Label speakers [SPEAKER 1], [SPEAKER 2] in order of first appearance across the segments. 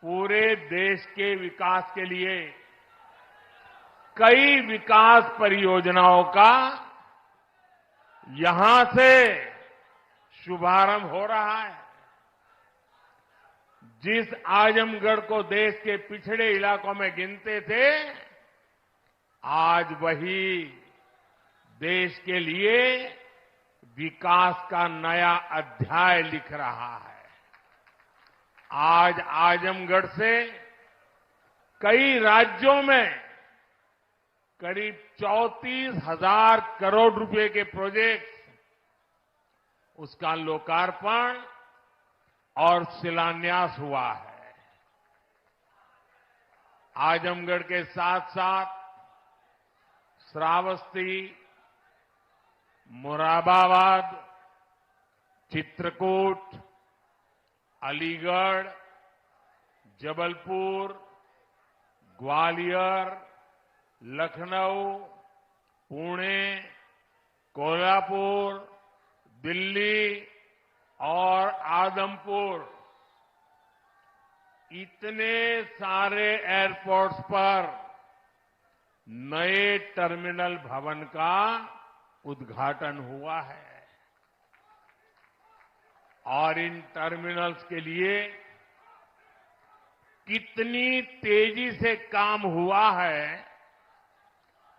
[SPEAKER 1] पूरे देश के विकास के लिए कई विकास परियोजनाओं का यहां से शुभारंभ हो रहा है। जिस आजमगढ़ को देश के पिछड़े इलाकों में गिनते थे, आज वही देश के लिए विकास का नया अध्याय लिख रहा है। आज आजमगढ़ से कई राज्यों में करीब 34,000 करोड़ रुपए के प्रोजेक्ट, उसका लोकार्पण और शिलान्यास हुआ है। आजमगढ़ के साथ साथ श्रावस्ती, मुरादाबाद, चित्रकूट, अलीगढ़, जबलपुर, ग्वालियर, लखनऊ, पुणे, कोल्हापुर, दिल्ली और आदमपुर, इतने सारे एयरपोर्ट्स पर नए टर्मिनल भवन का उद्घाटन हुआ है। और इन टर्मिनल्स के लिए कितनी तेजी से काम हुआ है,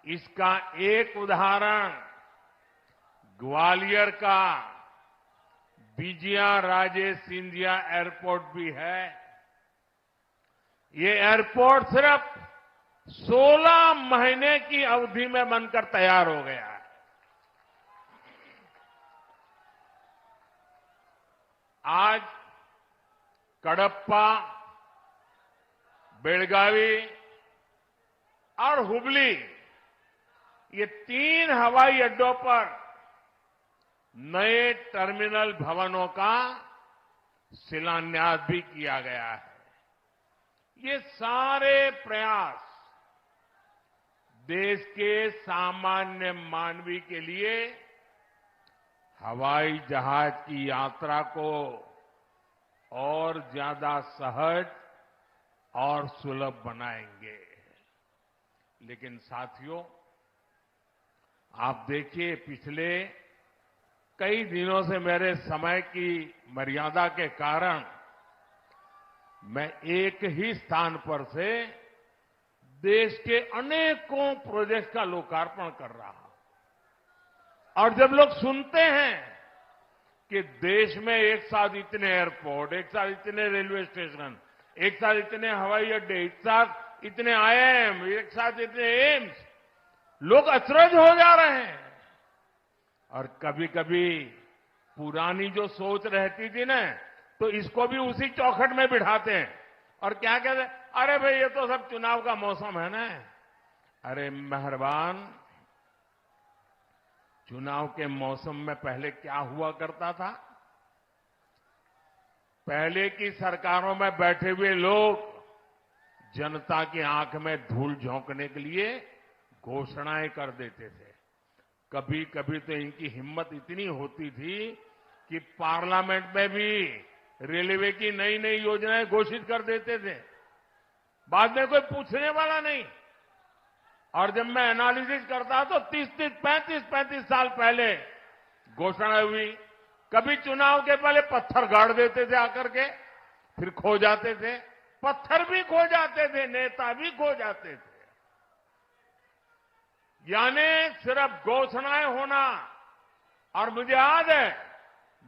[SPEAKER 1] इसका एक उदाहरण ग्वालियर का विजया राजे सिंधिया एयरपोर्ट भी है। ये एयरपोर्ट सिर्फ 16 महीने की अवधि में बनकर तैयार हो गया है। आज कडप्पा, बेलगावी और हुबली, ये 3 हवाई अड्डों पर नए टर्मिनल भवनों का शिलान्यास भी किया गया है। ये सारे प्रयास देश के सामान्य मानवी के लिए हवाई जहाज की यात्रा को और ज्यादा सहज और सुलभ बनाएंगे। लेकिन साथियों, आप देखिए, पिछले कई दिनों से मेरे समय की मर्यादा के कारण मैं एक ही स्थान पर से देश के अनेकों प्रोजेक्ट का लोकार्पण कर रहा हूं। और जब लोग सुनते हैं कि देश में एक साथ इतने एयरपोर्ट, एक साथ इतने रेलवे स्टेशन, एक साथ इतने हवाई अड्डे, एक साथ इतने आईआईएम, एक साथ इतने एम्स, लोग अचरज हो जा रहे हैं। और कभी कभी पुरानी जो सोच रहती थी ना, तो इसको भी उसी चौखट में बिठाते हैं और क्या कहते हैं, अरे भाई ये तो सब चुनाव का मौसम है ना। अरे मेहरबान, चुनाव के मौसम में पहले क्या हुआ करता था? पहले की सरकारों में बैठे हुए लोग जनता की आंख में धूल झोंकने के लिए घोषणाएं कर देते थे। कभी कभी तो इनकी हिम्मत इतनी होती थी कि पार्लियामेंट में भी रेलवे की नई नई योजनाएं घोषित कर देते थे। बाद में कोई पूछने वाला नहीं। और जब मैं एनालिसिस करता तो 35 साल पहले घोषणा हुई। कभी चुनाव के पहले पत्थर गाड़ देते थे आकर के, फिर खो जाते थे। पत्थर भी खो जाते थे, नेता भी खो जाते थे। यानी सिर्फ घोषणाएं होना। और मुझे याद है,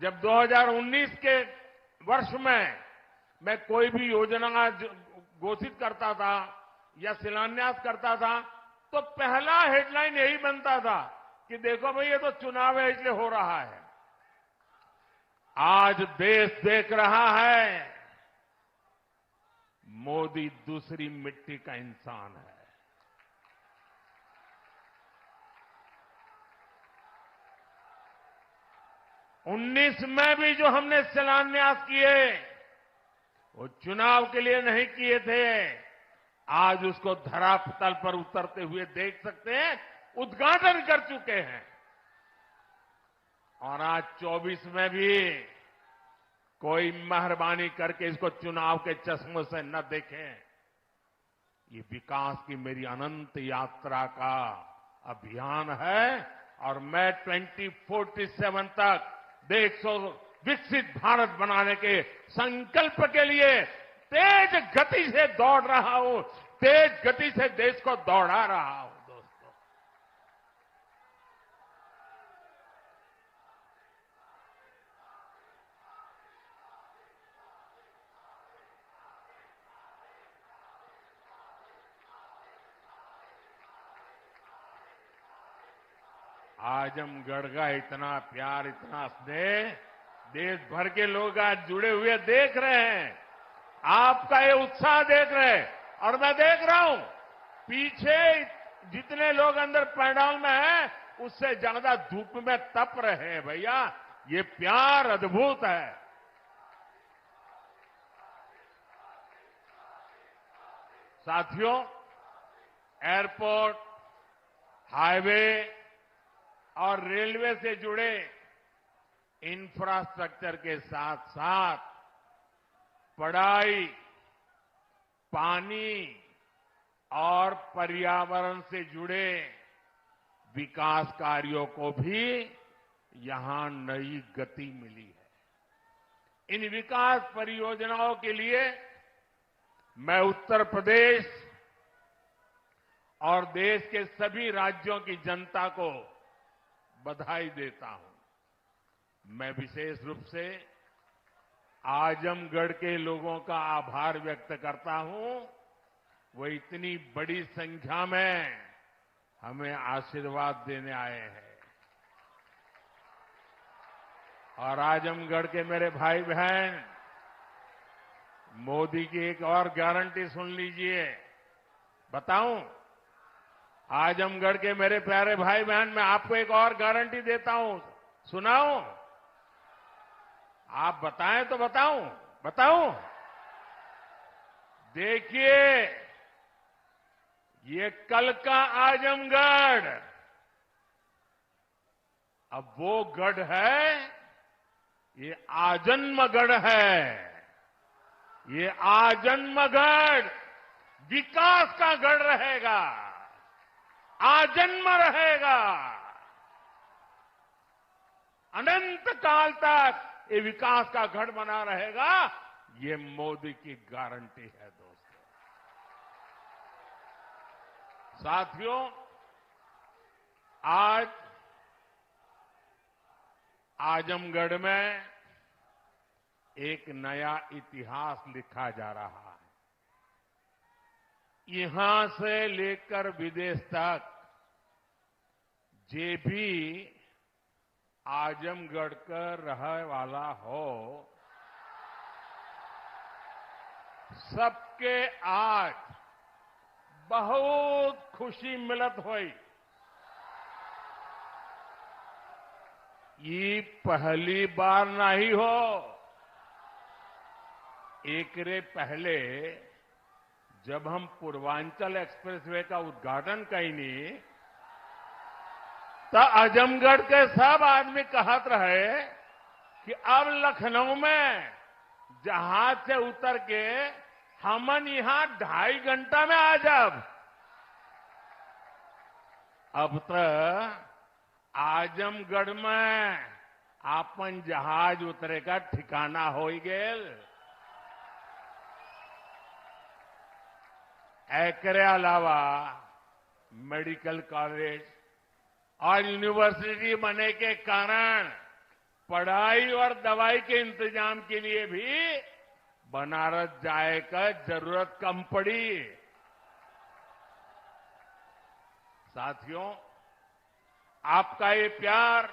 [SPEAKER 1] जब 2019 के वर्ष में मैं कोई भी योजना घोषित करता था या शिलान्यास करता था, तो पहला हेडलाइन यही बनता था कि देखो भाई, ये तो चुनाव है इसलिए हो रहा है। आज देश देख रहा है, मोदी दूसरी मिट्टी का इंसान है। उन्नीस में भी जो हमने शिलान्यास किए, वो चुनाव के लिए नहीं किए थे। आज उसको धरातल पर उतरते हुए देख सकते हैं, उद्घाटन कर चुके हैं। और आज 24 में भी कोई मेहरबानी करके इसको चुनाव के चश्मे से न देखें। ये विकास की मेरी अनंत यात्रा का अभियान है और मैं 2047 तक देश को विकसित भारत बनाने के संकल्प के लिए तेज गति से दौड़ रहा हूं, तेज गति से देश को दौड़ा रहा हूं। दोस्तों, आजमगढ़ का इतना प्यार, इतना स्नेह देश भर के लोग आज जुड़े हुए देख रहे हैं। आपका ये उत्साह देख रहे हैं और मैं देख रहा हूं पीछे जितने लोग अंदर पंडाल में हैं उससे ज्यादा धूप में तप रहे हैं। भैया, ये प्यार अद्भुत है। साथियों, एयरपोर्ट, हाईवे और रेलवे से जुड़े इंफ्रास्ट्रक्चर के साथ साथ पढ़ाई, पानी और पर्यावरण से जुड़े विकास कार्यों को भी यहां नई गति मिली है। इन विकास परियोजनाओं के लिए मैं उत्तर प्रदेश और देश के सभी राज्यों की जनता को बधाई देता हूं। मैं विशेष रूप से आजमगढ़ के लोगों का आभार व्यक्त करता हूं। वो इतनी बड़ी संख्या में हमें आशीर्वाद देने आए हैं। और आजमगढ़ के मेरे भाई बहन, मोदी की एक और गारंटी सुन लीजिए। बताऊं? आजमगढ़ के मेरे प्यारे भाई बहन, मैं आपको एक और गारंटी देता हूं। सुनाऊं? आप बताएं तो बताऊं? देखिए, ये कल का आजमगढ़ अब वो गढ़ है, ये आजन्मगढ़ है। ये आजन्मगढ़ विकास का गढ़ रहेगा, आजन्म रहेगा। अनंत काल तक ये विकास का गढ़ बना रहेगा। ये मोदी की गारंटी है। दोस्तों, साथियों, आज आजमगढ़ में एक नया इतिहास लिखा जा रहा है। यहां से लेकर विदेश तक जे भी आजमगढ़ का रहने वाला हो, सबके आज बहुत खुशी मिलत हुई। ये पहली बार नहीं हो। एकरे पहले जब हम पूर्वांचल एक्सप्रेसवे का उद्घाटन कईनी तो आजमगढ़ के सब आदमी कहत रहे कि अब लखनऊ में जहाज से उतर के हमन यहां 2.5 घंटा में आ जाब। अब तो आजमगढ़ में आपन जहाज उतरे का ठिकाना हो गेल। एकरे अलावा मेडिकल कॉलेज और यूनिवर्सिटी बनने के कारण पढ़ाई और दवाई के इंतजाम के लिए भी बनारस जाए का जरूरत कम पड़ी। साथियों, आपका ये प्यार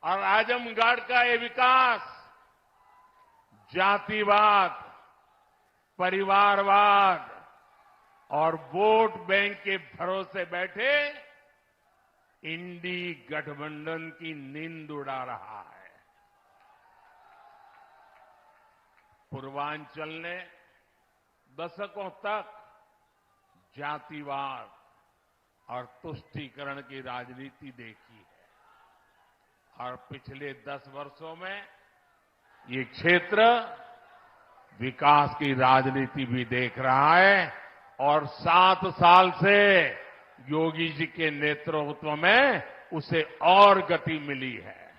[SPEAKER 1] और आजमगढ़ का ये विकास जातिवाद, परिवारवाद और वोट बैंक के भरोसे बैठे इंडी गठबंधन की नींद उड़ा रहा है। पूर्वांचल ने दशकों तक जातिवाद और तुष्टीकरण की राजनीति देखी है और पिछले 10 वर्षों में ये क्षेत्र विकास की राजनीति भी देख रहा है और 7 साल से योगी जी के नेतृत्व में उसे और गति मिली है।